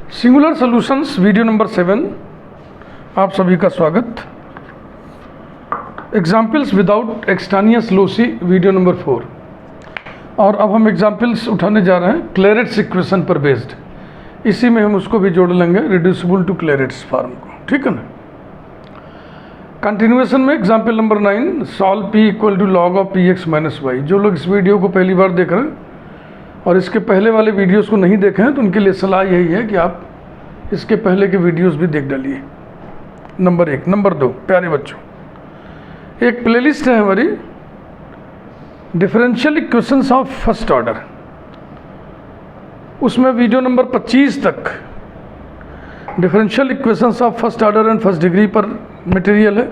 Singular solutions video number 7, आप सभी का स्वागत। Examples without extraneous lossy video number 4। और अब हम एग्जाम्पल्स उठाने जा रहे हैं क्लेरेट्स इक्वेशन पर बेस्ड। इसी में हम उसको भी जोड़ लेंगे, रिड्यूसिबल टू क्लेरेट्स फॉर्म को, ठीक है ना। कंटिन्यूएशन में example number 9, solve p equal to log of p x minus y. जो लोग इस वीडियो को पहली बार देख रहे हैं और इसके पहले वाले वीडियोस को नहीं देखे हैं तो उनके लिए सलाह यही है कि आप इसके पहले के वीडियोस भी देख डालिए। नंबर 1। नंबर 2, प्यारे बच्चों, एक प्लेलिस्ट है हमारी differential equations of first order. उसमें वीडियो नंबर 25 तक differential equations of first order and first degree पर मटेरियल है,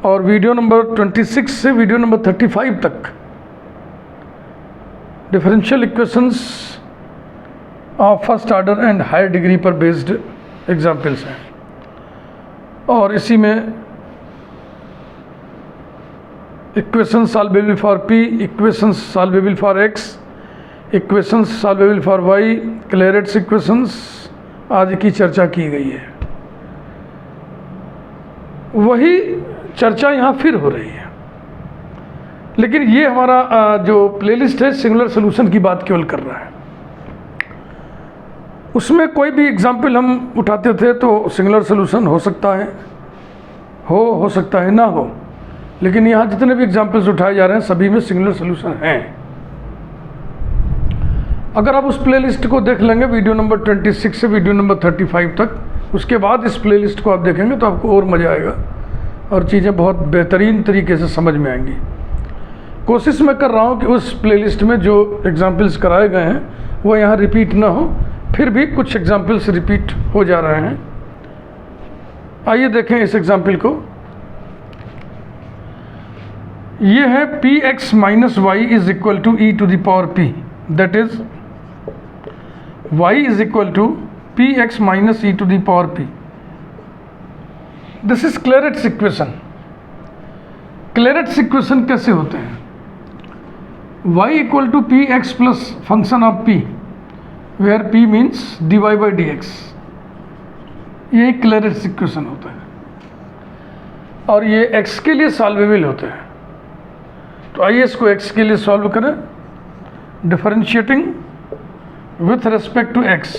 और वीडियो नंबर 26 से वीडियो नंबर 35 तक differential equations of first order and higher degree पर बेस्ड एग्जाम्पल्स हैं। और इसी में equations solvable for p, equations solvable for x, equations solvable for y, क्लेरेट्स equations आदि की चर्चा की गई है। वही चर्चा यहाँ फिर हो रही है, लेकिन ये हमारा जो प्लेलिस्ट है सिंगुलर सॉल्यूशन की बात केवल कर रहा है। उसमें कोई भी एग्जाम्पल हम उठाते थे तो सिंगुलर सॉल्यूशन हो सकता है, हो सकता है ना हो, लेकिन यहाँ जितने भी एग्जाम्पल्स उठाए जा रहे हैं सभी में सिंगुलर सॉल्यूशन हैं। अगर आप उस प्लेलिस्ट को देख लेंगे वीडियो नंबर 26 से वीडियो नंबर 35 तक, उसके बाद इस प्लेलिस्ट को आप देखेंगे तो आपको और मज़ा आएगा और चीज़ें बहुत बेहतरीन तरीके से समझ में आएंगी। कोशिश मैं कर रहा हूँ कि उस प्लेलिस्ट में जो एग्जाम्पल्स कराए गए हैं वो यहाँ रिपीट ना हो, फिर भी कुछ एग्जाम्पल्स रिपीट हो जा रहे हैं। आइए देखें इस एग्जाम्पल को। ये है P x minus Y is equal to E to the power P, that is why is equal to p x minus e to the power P. This is क्लेरेट्स equation. क्लेरेट्स equation कैसे होते हैं? y equal to p x plus function of p, where p means dy by d x. ये क्लेरेट्स equation होता है और ये x के लिए सॉल्वेबल होते हैं। तो आइए इसको x के लिए सॉल्व करें। Differentiating with respect to x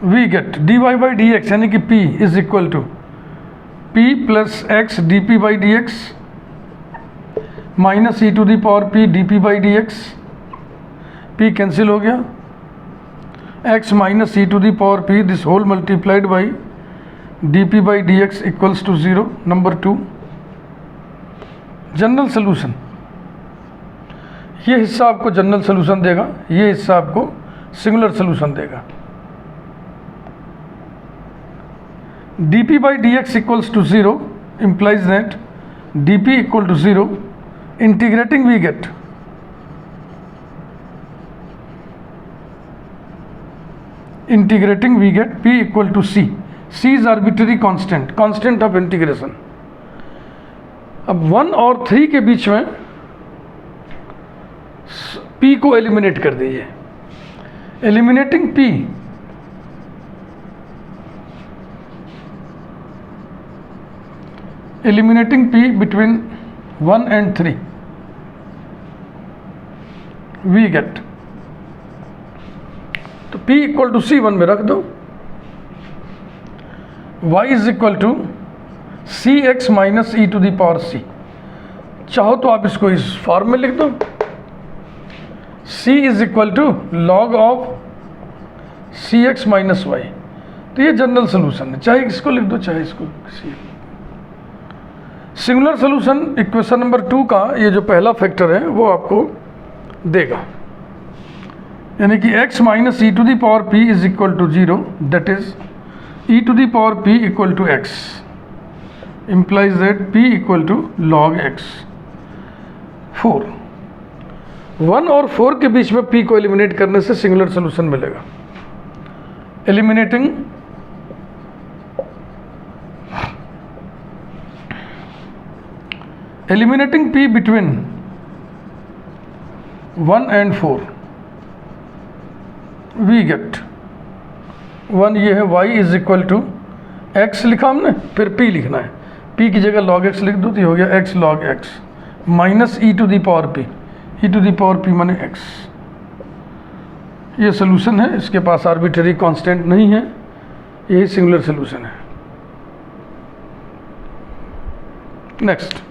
we get dy by d x, यानी कि p is equal to p plus x d p by d x minus e to the power p d p by d x. p cancel हो गया, x minus e to the power p this whole multiplied by d p by d x equals to 0। Number 2, general solution. ये हिस्सा आपको general solution देगा, ये हिस्सा आपको singular solution देगा। D p by d x equals to 0 implies that dp equal to 0. Integrating we get p equal to c. c is arbitrary constant of integration. अब 1 और 3 के बीच में p को एलिमिनेट कर दीजिए। Eliminating p between 1 and 3 we get, तो p equal to c 1 में रख दो। y is equal to c x minus e to the power c। चाहो तो आप इसको इस फॉर्म में लिख दो, c is equal to log of c x minus y. तो ये जनरल सोल्यूशन है, चाहे इसको लिख दो चाहे इसको। सिंगुलर सोल्यूशन इक्वेशन नंबर 2 का ये जो पहला फैक्टर है वो आपको देगा, यानी कि x minus e to the power p is equal to 0, that is e to the power p equal to x, implies that p equal to log x। 4, 1 और 4 के बीच में p को एलिमिनेट करने से सिंगुलर सोल्यूशन मिलेगा। Eliminating p between 1 and 4 we get 1 ये है, y is equal to x लिखा हमने, फिर p लिखना है, p की जगह log x लिख दो तो ये हो गया x log x minus e to the power p, e to the power p माने x। ये सोल्यूशन है, इसके पास आर्बिट्ररी कांस्टेंट नहीं है, यही सिंगुलर सोल्यूशन है। नेक्स्ट,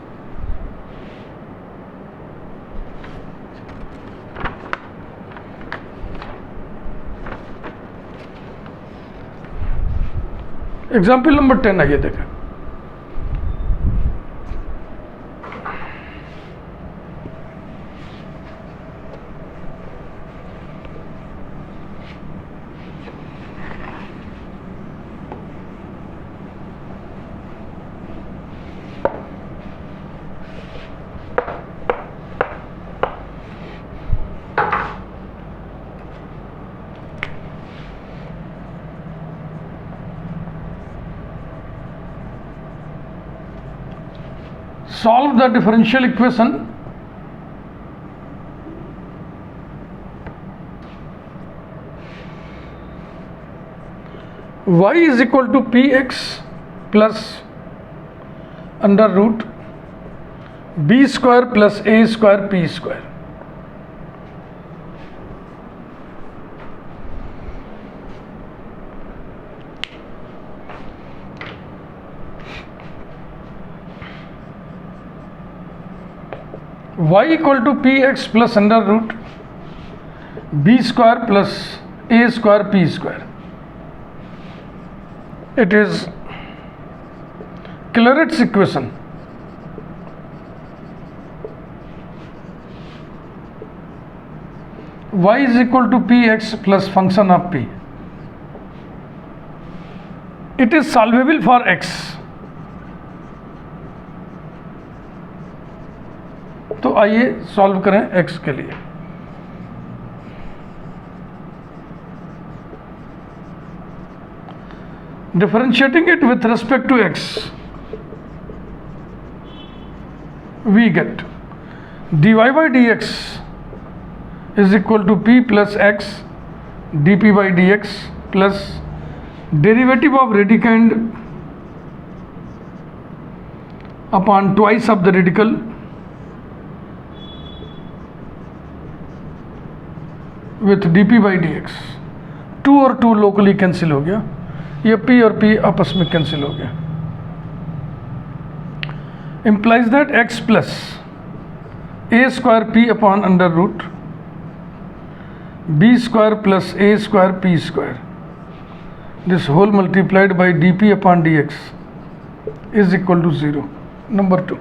एग्जाम्पल नंबर 10 आइए देखें। Solve the differential equation y is equal to px plus under root b square plus a square p square। y equal to px plus under root b square plus a square p square। It is Clairaut's equation। y is equal to px plus function of p। It is solvable for x। तो आइए solve करें x के लिए। Differentiating it with respect to x, we get dy by dx is equal to p plus x dp by dx plus derivative of radicand upon twice of the radical with dp by dx। 2 और 2 locally cancel हो गया, ये p और p आपस में cancel हो गया। implies that x plus a square p upon under root b square plus a square p square, this whole multiplied by dp upon dx is equal to 0। Number 2,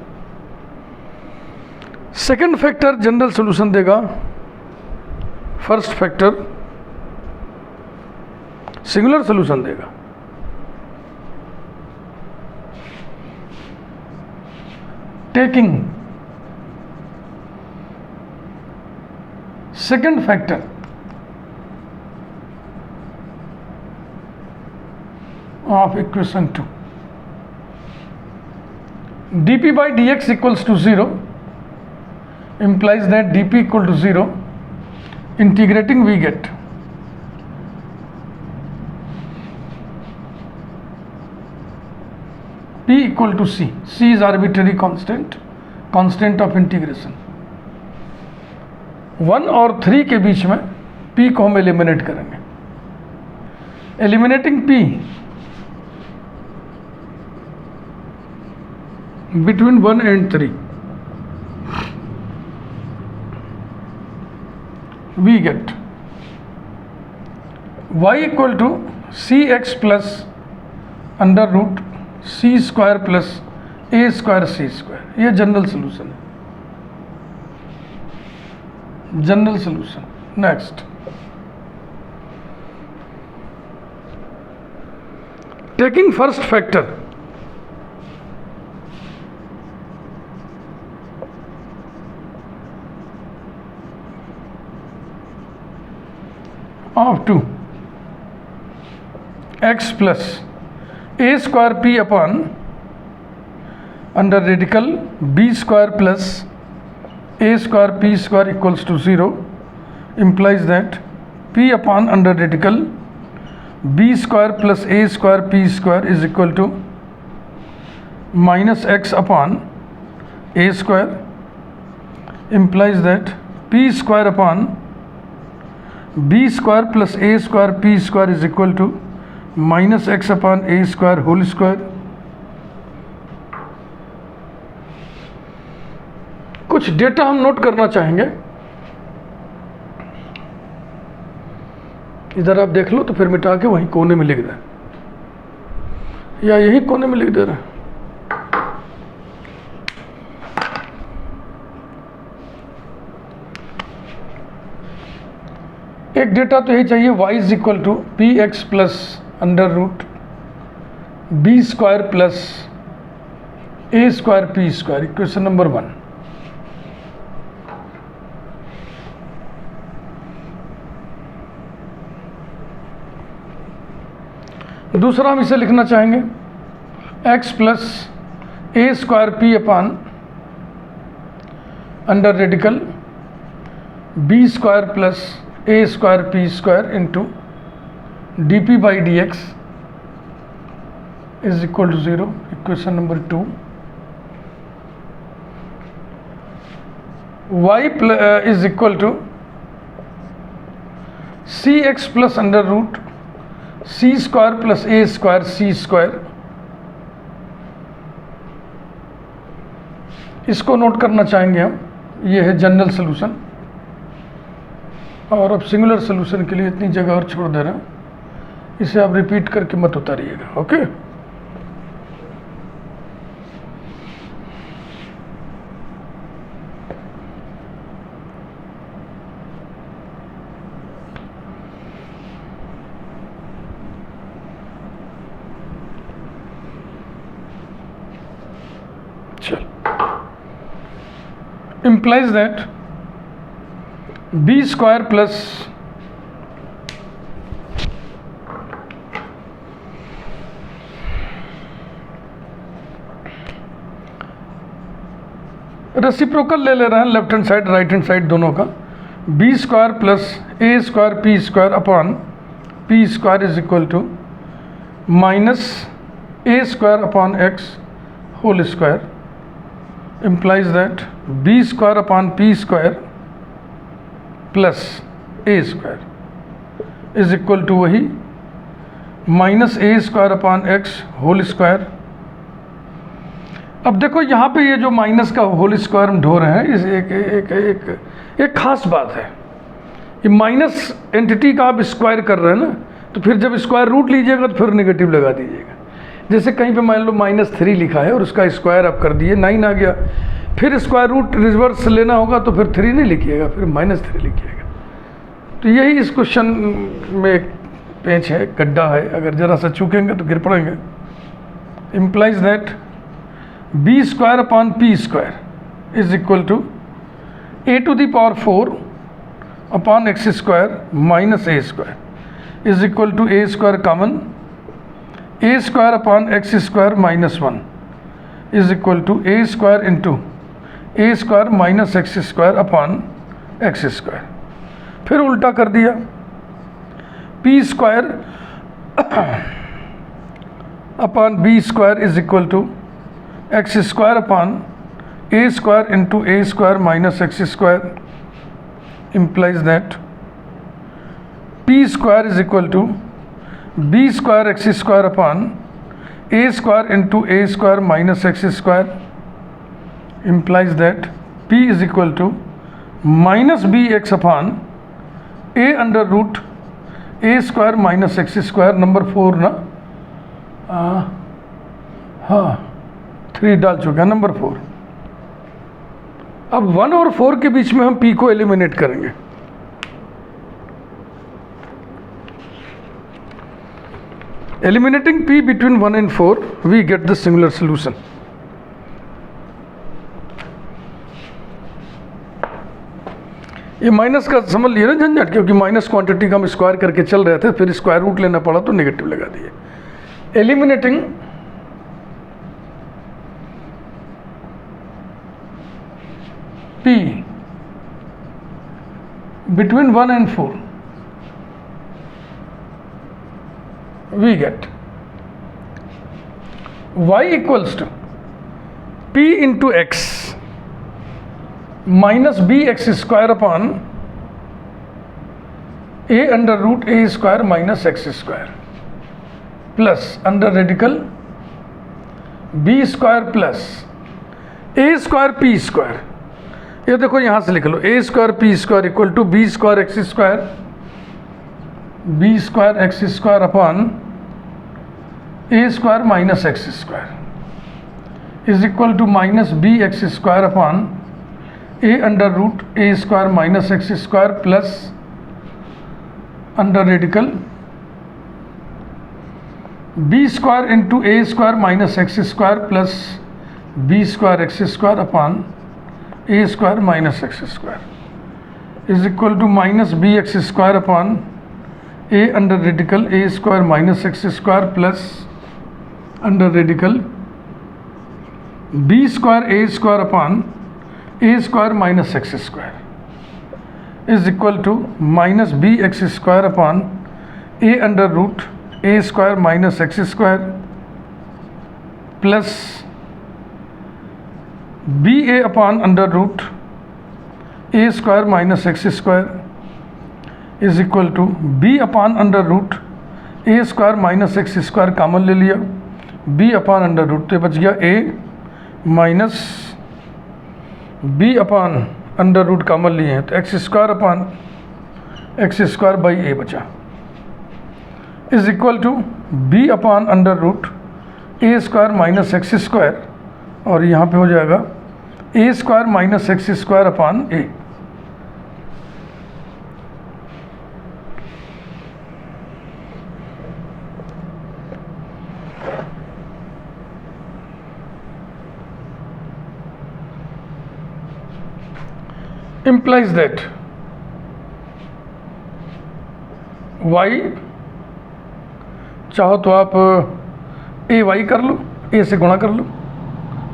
second factor general solution देगा, first factor singular solution देगा। Taking second factor of equation 2, dp by dx equals to 0 implies that dp equal to 0। integrating we get p equal to c, c is arbitrary constant, constant of integration। 1 और 3 के बीच में p को हम eliminate करेंगे। Eliminating p between 1 and 3 we get y equal to cx plus under root c square plus a square c square। ये general solution है, general solution. Next, taking first factor of 2 x plus a square p upon under radical b square plus a square p square equals to 0 implies that p upon under radical b square plus a square p square is equal to minus x upon a square implies that p square upon b square plus a square p square is equal to minus x upon a square whole square. कुछ data हम note करना चाहेंगे, इधर आप देख लो तो फिर मिटा के वहीं कोने में लिख दें, या यही कोने में लिख दे रहे हैं। एक डेटा तो यही चाहिए, y is equal to p x plus under root b square plus a square p square, equation number 1। दूसरा हम इसे लिखना चाहेंगे x plus a square p upon under radical b square plus a square p square into d p by d x is equal to 0, equation number 2। y is equal to c x plus under root c square plus a square c square. इसको note करना चाहेंगे हम, ये है general solution, और अब singular solution के लिए इतनी जगह और छोड़ दे रहे हैं, इसे आप रिपीट करके मत उतारिएगा। Okay, implies that b square plus reciprocal ले रहे हैं, left hand side right hand side दोनों का, b square plus a square p square upon p square is equal to minus a square upon x whole square, implies that b square upon p square plus a square is equal to वही minus a square upon x whole square. अब देखो यहाँ पे ये जो minus का whole square हम ढो रहे हैं, इस एक खास बात है, ये माइनस एंटिटी का आप स्क्वायर कर रहे हैं ना, तो फिर जब स्क्वायर रूट लीजिएगा तो फिर नेगेटिव लगा दीजिएगा। जैसे कहीं पे मान लो -3 लिखा है और उसका स्क्वायर आप कर दिए 9 आ गया, फिर स्क्वायर रूट रिवर्स लेना होगा तो फिर 3 नहीं लिखिएगा, फिर -3 लिखिएगा। तो यही इस क्वेश्चन में एक पेंच है, गड्ढा है, अगर ज़रा सा चूकेंगे तो गिर पड़ेंगे। Implies that b square upon p square is equal to a to the power 4 upon x square minus a square is equal to a square common a square upon x square minus 1 is equal to a square into a square minus x square upon x square. फिर उल्टा कर दिया, p square upon b square is equal to x square upon a square into a square minus x square, implies that p square is equal to b square x square upon a square into a square minus x square, implies that p is equal to minus bx upon a under root a square minus x square, number 4 ना, हाँ 3 डाल चुका, number 4। अब 1 और 4 के बीच में हम p को एलिमिनेट करेंगे। Eliminating p between 1 and 4, we get the singular solution. ये माइनस का समझ लिए ना झंझट, क्योंकि माइनस क्वांटिटी का हम स्क्वायर करके चल रहे थे, फिर स्क्वायर रूट लेना पड़ा तो नेगेटिव लगा दिए। Eliminating p between 1 and 4, we get y equals to p into x minus bx square upon a under root a square minus x square plus under radical b square plus a square p square. ये देखो यहाँ से लिख लो a square p square equal to b square x square upon a square minus x square is equal to minus b x square upon a under root a square minus x square plus under radical b square into a square minus x square plus b square x square upon a square minus x square is equal to minus b x square upon a under radical a square minus x square plus under radical b square a square upon a square minus x square is equal to minus b x square upon a under root a square minus x square plus b a upon under root a square minus x square is equal to b upon under root a square minus x square common ले लिया, b upon under root तो बच गया a minus B upon under root common लिए हैं तो x square upon x square by ए बचा is equal to b upon under root a square minus x square और यहाँ पे हो जाएगा ए square minus x square upon A. implies that y चाहो तो आप ए वाई कर लो, ए से गुणा कर लो,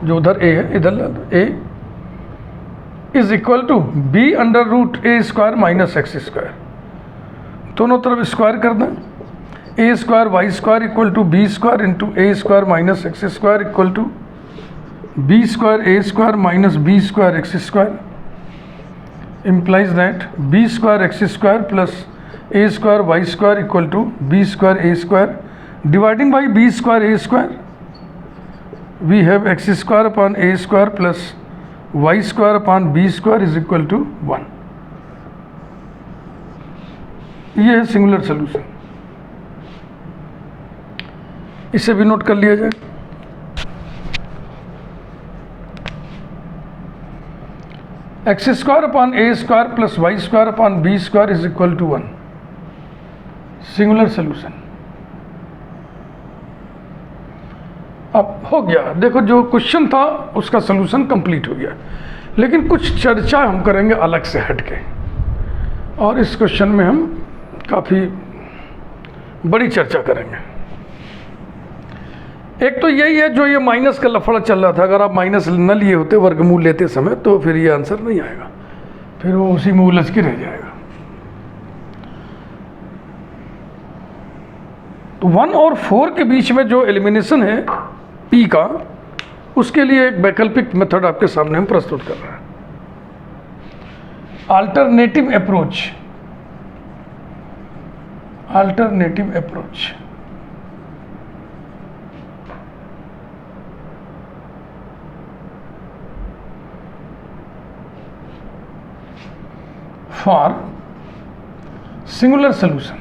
जो उधर ए है इधर ला दो, ए is equal to be under root a square minus x square, दोनों तरफ स्क्वायर कर दें, ए square y square equal to B square into a square minus x square equal to B square A square minus b square x square implies that b square x square plus a square y square equal to b square a square dividing by b square a square we have x square upon a square plus y square upon b square is equal to 1. ये है singular solution, इसे भी note कर लिया जाए. X square upon a square plus y square upon b square is equal to 1, singular solution. अब हो गया, देखो जो क्वेश्चन था उसका सोल्यूशन कंप्लीट हो गया, लेकिन कुछ चर्चा हम करेंगे अलग से हटके और इस क्वेश्चन में हम काफ़ी बड़ी चर्चा करेंगे. एक तो यही है जो ये माइनस का लफड़ा चल रहा था, अगर आप माइनस न लिए होते वर्गमूल लेते समय तो फिर ये आंसर नहीं आएगा, फिर वो उसी में उलझ के रह जाएगा. तो 1 और 4 के बीच में जो एलिमिनेशन है P का, उसके लिए एक वैकल्पिक मेथड आपके सामने हम प्रस्तुत कर रहे हैं. Alternative approach for singular solution.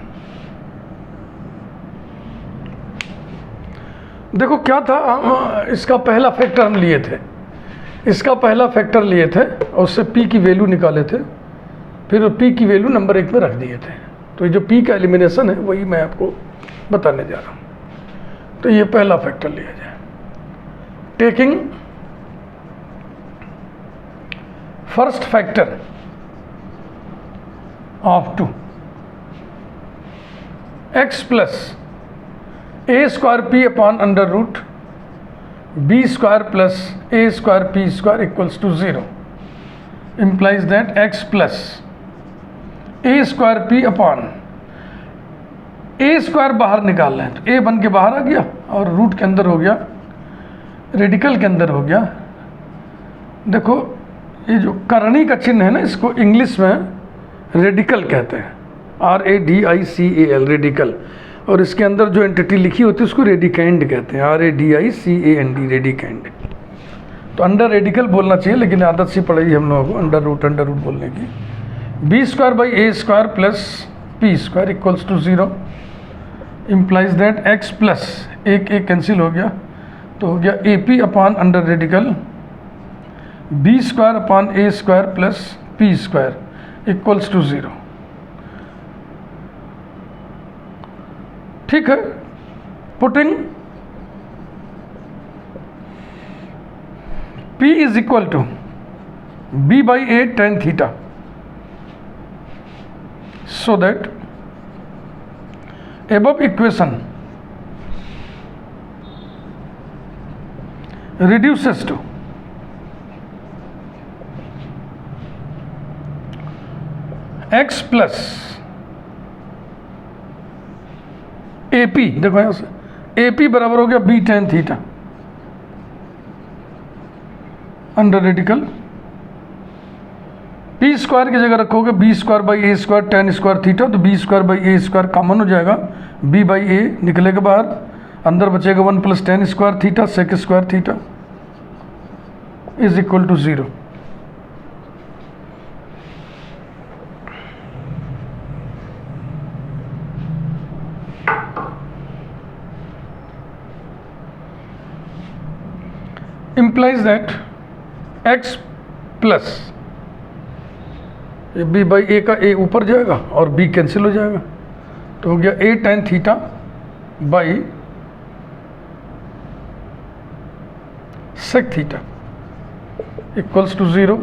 देखो क्या था, इसका पहला फैक्टर हम लिए थे, और उससे p की वैल्यू निकाले थे, फिर p की वैल्यू नंबर 1 में रख दिए थे. तो ये जो p का एलिमिनेशन है वही मैं आपको बताने जा रहा हूँ. तो ये पहला फैक्टर लिया जाए, taking first factor of 2 x plus a square p upon under root b square plus a square p square equals to 0 implies that x plus a square p upon A square बाहर निकाल लें तो ए बन के बाहर आ गया और root के अंदर हो गया, रेडिकल के अंदर हो गया। देखो ये जो करणी का चिन्ह है ना, इसको इंग्लिश में रेडिकल कहते हैं, RADICAL, रेडिकल। और इसके अंदर जो एंटिटी लिखी होती है उसको रेडिकेंड कहते हैं, RADICAND, रेडिकेंड। तो अंडर रेडिकल बोलना चाहिए, लेकिन आदत सी पड़ेगी हम लोगों को अंडर रूट बोलने की। B square by a square plus p square equals to 0 implies that x plus एक कैंसिल हो गया, तो हो गया AP upon under radical b square upon a square plus p square equals to 0। ठीक है, putting P is equal to B by A tan theta, so that above equation reduces to x plus AP, देखो यहाँ से AP बराबर हो गया B tan theta under radical P square की जगह रखोगे B square by a square ten square theta, तो B square by a square common हो जाएगा, बी बाई ए निकलेगा बाहर, अंदर बचेगा 1 plus ten square theta sec square theta is equal to 0। implies that x plus B by ए का ए ऊपर जाएगा और बी कैंसिल हो जाएगा, तो हो गया ए tan theta by sec theta equals to 0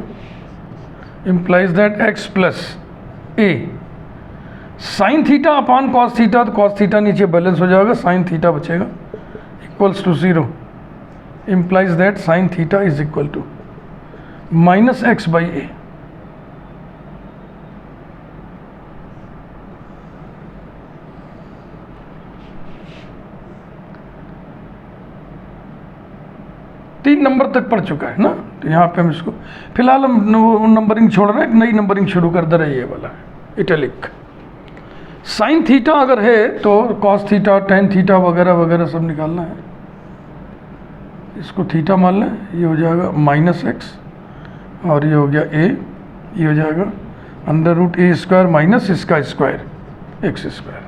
implies that x plus A sine theta upon cos theta, तो कॉस थीटा नीचे बैलेंस हो जाएगा, साइन थीटा बचेगा equals to 0 implies that sine theta is equal to minus x by ए। तीन number तक पढ़ चुका है ना, तो यहाँ पे हम इसको फिलहाल हम नंबरिंग छोड़ रहे हैं, एक नई नंबरिंग शुरू कर दे रही है वाला इटैलिक। साइन थीटा अगर है तो कॉस थीटा टेन थीटा वगैरह वगैरह सब निकालना है, इसको थीटा मान लें, ये हो जाएगा माइनस एक्स और ये हो गया ए, ये हो जाएगा under root a square minus इसका स्क्वायर एक्स स्क्वायर।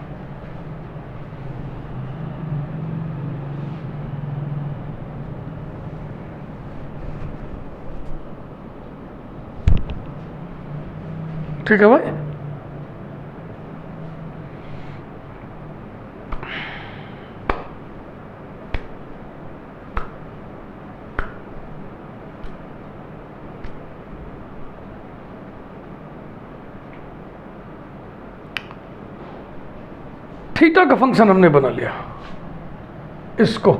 ठीक है भाई, थीटा का फंक्शन हमने बना लिया, इसको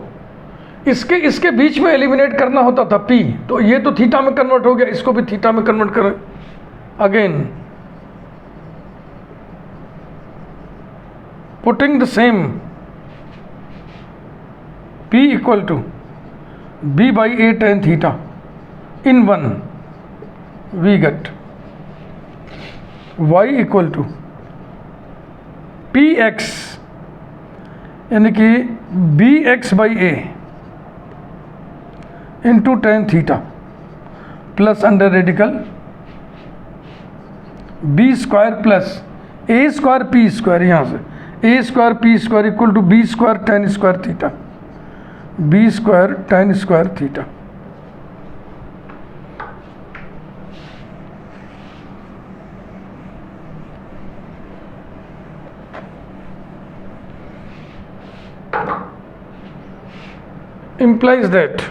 इसके बीच में एलिमिनेट करना होता था p, तो ये तो थीटा में कन्वर्ट हो गया, इसको भी थीटा में कन्वर्ट करें again, putting the same p equal to b by A tan theta in 1 we get y equal to p x यानी कि B x by A into ten theta plus under radical b square plus a square p square, यहाँ से ए square p square equal to B square ten square theta, B square ten square theta. implies that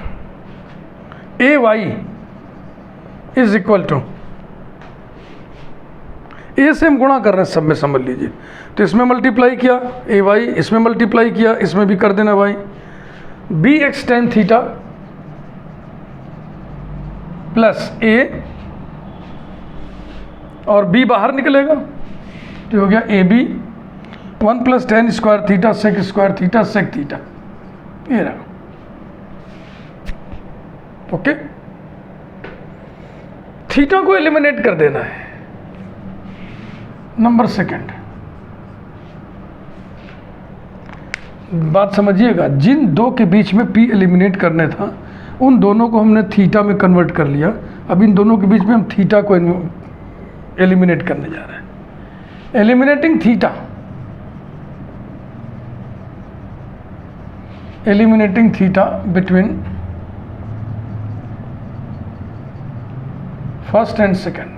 ay is equal to ए से हम गुणा कर रहे हैं सब में, समझ लीजिए, तो इसमें मल्टीप्लाई किया ए वाई, इसमें मल्टीप्लाई किया, इसमें भी कर देना y, b x tan theta plus a और बी बाहर निकलेगा, तो हो गया a b 1 + tan square theta sec square theta sec theta, ये रहा। ओके, थीटा को एलिमिनेट कर देना है। नंबर सेकंड, बात समझिएगा, जिन दो के बीच में P एलिमिनेट करने था उन दोनों को हमने थीटा में कन्वर्ट कर लिया। अब इन दोनों के बीच में हम थीटा को एलिमिनेट करने जा रहे हैं। Eliminating theta, eliminating theta between first and second,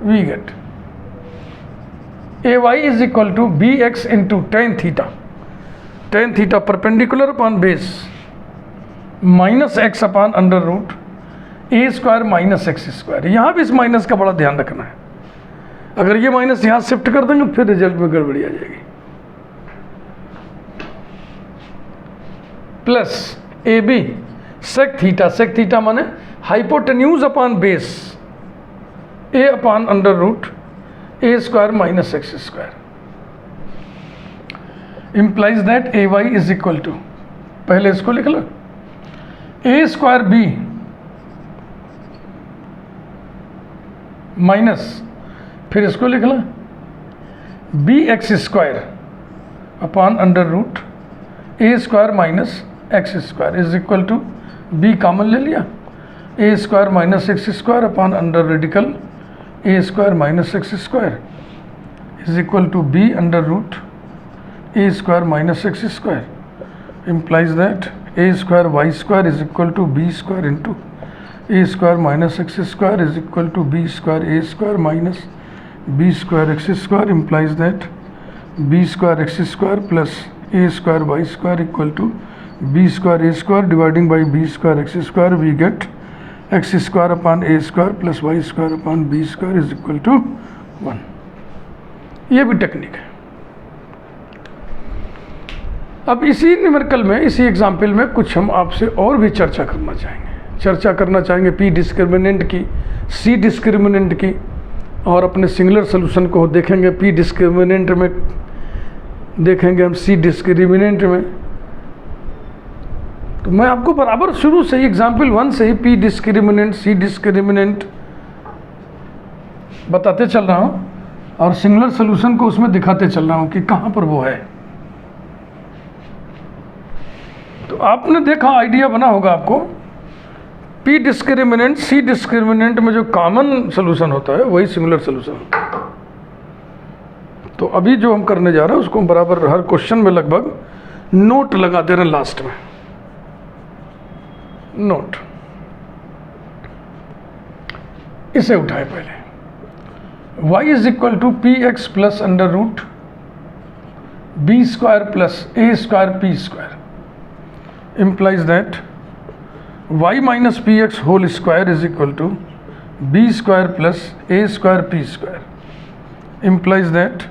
we get ay is equal to bx into tan theta, tan theta perpendicular upon base minus x upon under root a square minus x square। यहाँ भी इस minus का बड़ा ध्यान रखना है, अगर ये माइनस यहाँ शिफ्ट कर देंगे फिर रिजल्ट में गड़बड़ी आ जाएगी। Plus a b sec theta, sec theta माने hypotenuse upon base a upon under root a square minus x square, implies that ay is equal to, पहले इसको लिख लो, a square b माइनस, फिर इसको लिख लो bx square upon under root a square minus x square is equal to b common ले लिया, a square minus x square upon under radical a square minus x square is equal to b under root a square minus x square, implies that a square y square is equal to b square into a square minus x square is equal to b square a square minus b square x square, implies that b square x square plus a square y square equal to b square a square dividing by b square x square, we get x square upon a square plus y square upon b square is equal to 1। ये भी technique है। अब इसी numerical में, इसी example में कुछ हम आपसे और भी चर्चा करना चाहेंगे P डिस्क्रिमिनेंट की, C डिस्क्रिमिनेंट की, और अपने सिंगुलर सोल्यूशन को देखेंगे P डिस्क्रिमिनेंट में, देखेंगे हम C डिस्क्रिमिनेंट में। तो मैं आपको बराबर शुरू से ही एग्जाम्पल 1 से ही P डिस्क्रिमिनेंट C डिस्क्रिमिनेंट बताते चल रहा हूँ और सिंगुलर सोल्यूशन को उसमें दिखाते चल रहा हूँ कि कहाँ पर वो है। तो आपने देखा, आइडिया बना होगा आपको, P डिस्क्रिमिनेंट C डिस्क्रिमिनेंट में जो कॉमन सोल्यूशन होता है वही सिंगुलर सोल्यूशन होता है। तो अभी जो हम करने जा रहे हैं उसको बराबर हर क्वेश्चन में लगभग नोट लगा दे रहे हैं लास्ट में। नोट इसे उठाए पहले, y is equal to p x plus under root b square plus a square p square, implies that y minus px whole square is equal to b square plus a square p square, implies that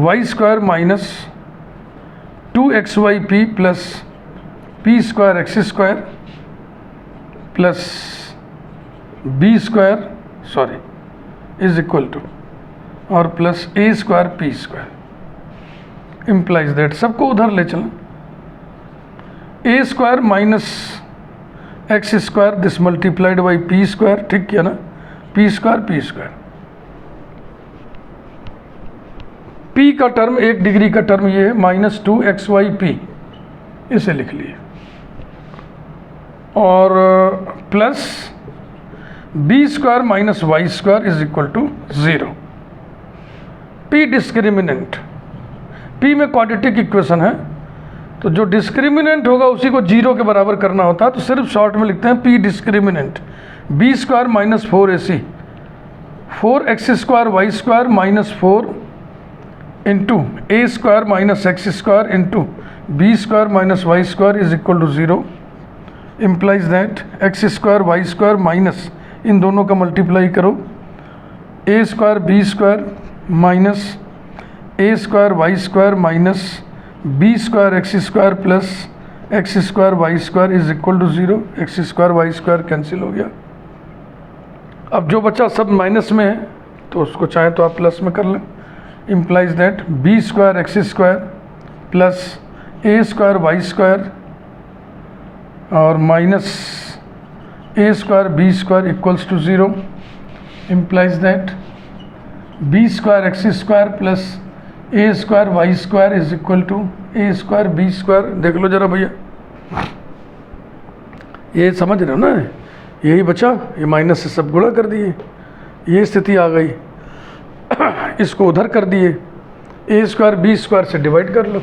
y square minus 2xyp plus p square x square plus b square is equal to और plus a square p square, implies that, सबको उधर ले चलें, a square minus x square this multiplied by p square, ठीक किया ना, p square p का term 1 degree का टर्म ये है माइनस 2xyp, इसे लिख लिए, और plus b square minus y square is equal to 0। P discriminant, p में क्वाड्रेटिक इक्वेशन है, तो जो डिस्क्रिमिनेंट होगा उसी को 0 के बराबर करना होता है, तो सिर्फ शॉर्ट में लिखते हैं p discriminant b square minus 4ac 4x square y square minus 4 into a square minus x square into b square minus y square is equal to 0, implies that x square y square minus इन दोनों का multiply करो, a square b square minus a square y square minus b square x square plus x square y square is equal to 0। X square y square cancel हो गया। अब जो बचा सब माइनस में है तो उसको चाहे तो आप प्लस में कर लें, implies that b square x square plus a square y square और minus a square b square equals to 0 implies that b square x square plus a square y square is equal to a square b square। देख लो जरा भैया, ये समझ रहे हो ना, यही बचा, ये माइनस से सब गुणा कर दिए, ये स्थिति आ गई। इसको उधर कर दिए, ए स्क्वायर बी स्क्वायर से डिवाइड कर लो,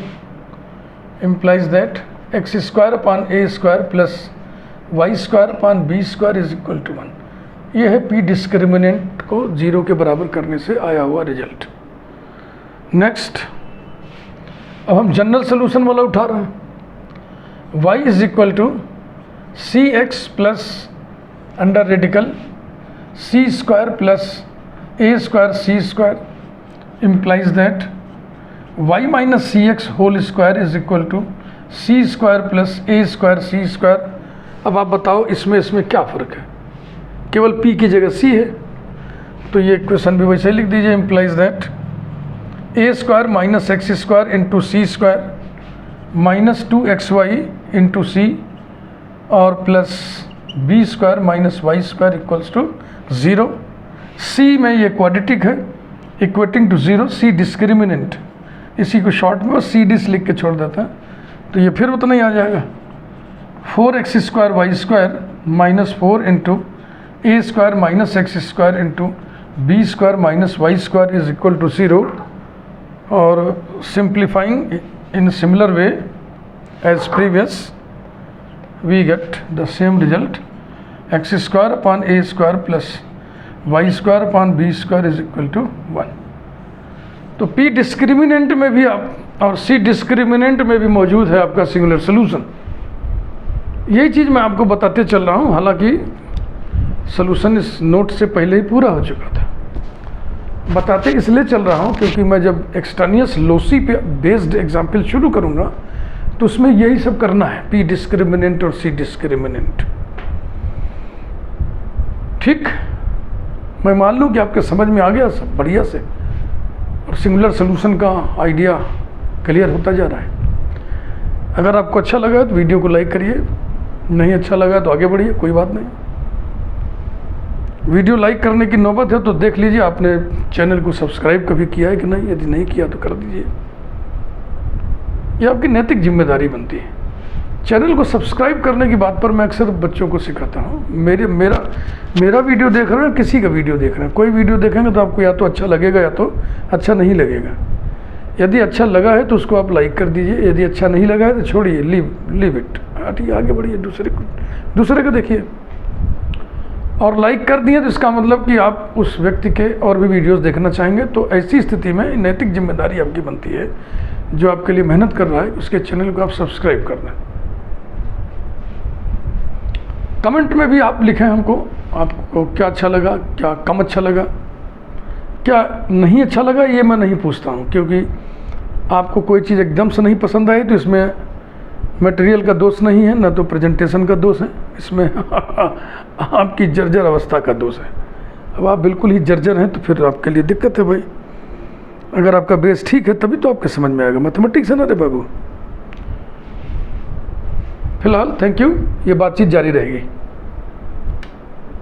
implies that x square upon a square plus y square upon b square is equal to 1। ये है पी डिस्क्रिमिनेंट को 0 के बराबर करने से आया हुआ रिजल्ट। नेक्स्ट, अब हम जनरल सोल्यूशन वाला उठा रहे हैं। y is equal to c x plus under radical c square plus a square c square implies that y minus c x whole square is equal to c square plus a square c square. अब आप बताओ इसमें क्या फ़र्क है, केवल p की जगह c है, तो ये इक्वेशन भी वैसे ही लिख दीजिए। Implies that a square minus x square into c square minus 2xy into c और plus b square minus y square equals to 0। C में ये क्वाड्रेटिक है, इक्वेटिंग टू 0, सी डिस्क्रिमिनेंट, इसी को शॉर्ट में बस सी डिस लिख के छोड़ देता है, तो ये फिर उतना ही आ जाएगा। 4x square y square minus 4 into a square minus x square into b square minus y square is equal to 0। और simplifying in similar way as previous we get the same result, x square upon a square plus y square upon b square is equal to 1। तो p discriminant में भी आप और c discriminant में भी मौजूद है आपका सिंगुलर सोल्यूशन। यही चीज़ मैं आपको बताते चल रहा हूँ, हालांकि सोल्यूशन इस नोट से पहले ही पूरा हो चुका था। बताते इसलिए चल रहा हूँ क्योंकि मैं जब एक्सटेनियस लोसी पे बेस्ड एग्जाम्पल शुरू करूँगा तो उसमें यही सब करना है, पी डिस्क्रिमिनेंट और सी डिस्क्रिमिनेंट। ठीक, मैं मान लूँ कि आपके समझ में आ गया सब बढ़िया से और सिंगुलर सोल्यूशन का आइडिया क्लियर होता जा रहा है। अगर आपको अच्छा लगा तो वीडियो को लाइक करिए, नहीं अच्छा लगा तो आगे बढ़िए, कोई बात नहीं। वीडियो लाइक करने की नौबत है तो देख लीजिए आपने चैनल को सब्सक्राइब कभी किया है कि नहीं, यदि नहीं किया तो कर दीजिए, ये आपकी नैतिक जिम्मेदारी बनती है। चैनल को सब्सक्राइब करने की बात पर मैं अक्सर बच्चों को सिखाता हूँ। मेरा वीडियो देख रहे हैं, किसी का वीडियो देख रहे हैं, कोई वीडियो देखेंगे तो आपको या तो अच्छा लगेगा या तो अच्छा नहीं लगेगा। यदि अच्छा लगा है तो उसको आप लाइक कर दीजिए, यदि अच्छा नहीं लगा है तो छोड़िए, लीव इट, हटिए, आगे बढ़िए, दूसरे का देखिए। और लाइक कर दिए तो इसका मतलब कि आप उस व्यक्ति के और भी वीडियोस देखना चाहेंगे। तो ऐसी स्थिति में नैतिक जिम्मेदारी आपकी बनती है, जो आपके लिए मेहनत कर रहा है उसके चैनल को आप सब्सक्राइब करना। कमेंट में भी आप लिखें हमको, आपको क्या अच्छा लगा, क्या कम अच्छा लगा, क्या नहीं अच्छा लगा, ये मैं नहीं पूछता हूँ, क्योंकि आपको कोई चीज़ एकदम से नहीं पसंद आई तो इसमें मटेरियल का दोष नहीं है, ना तो प्रेजेंटेशन का दोष है, इसमें आपकी जर्जर अवस्था का दोष है। अब आप बिल्कुल ही जर्जर हैं तो फिर आपके लिए दिक्कत है भाई। अगर आपका बेस ठीक है तभी तो आपके समझ में आएगा, मैथमेटिक्स है ना रे बाबू। फिलहाल थैंक यू, ये बातचीत जारी रहेगी।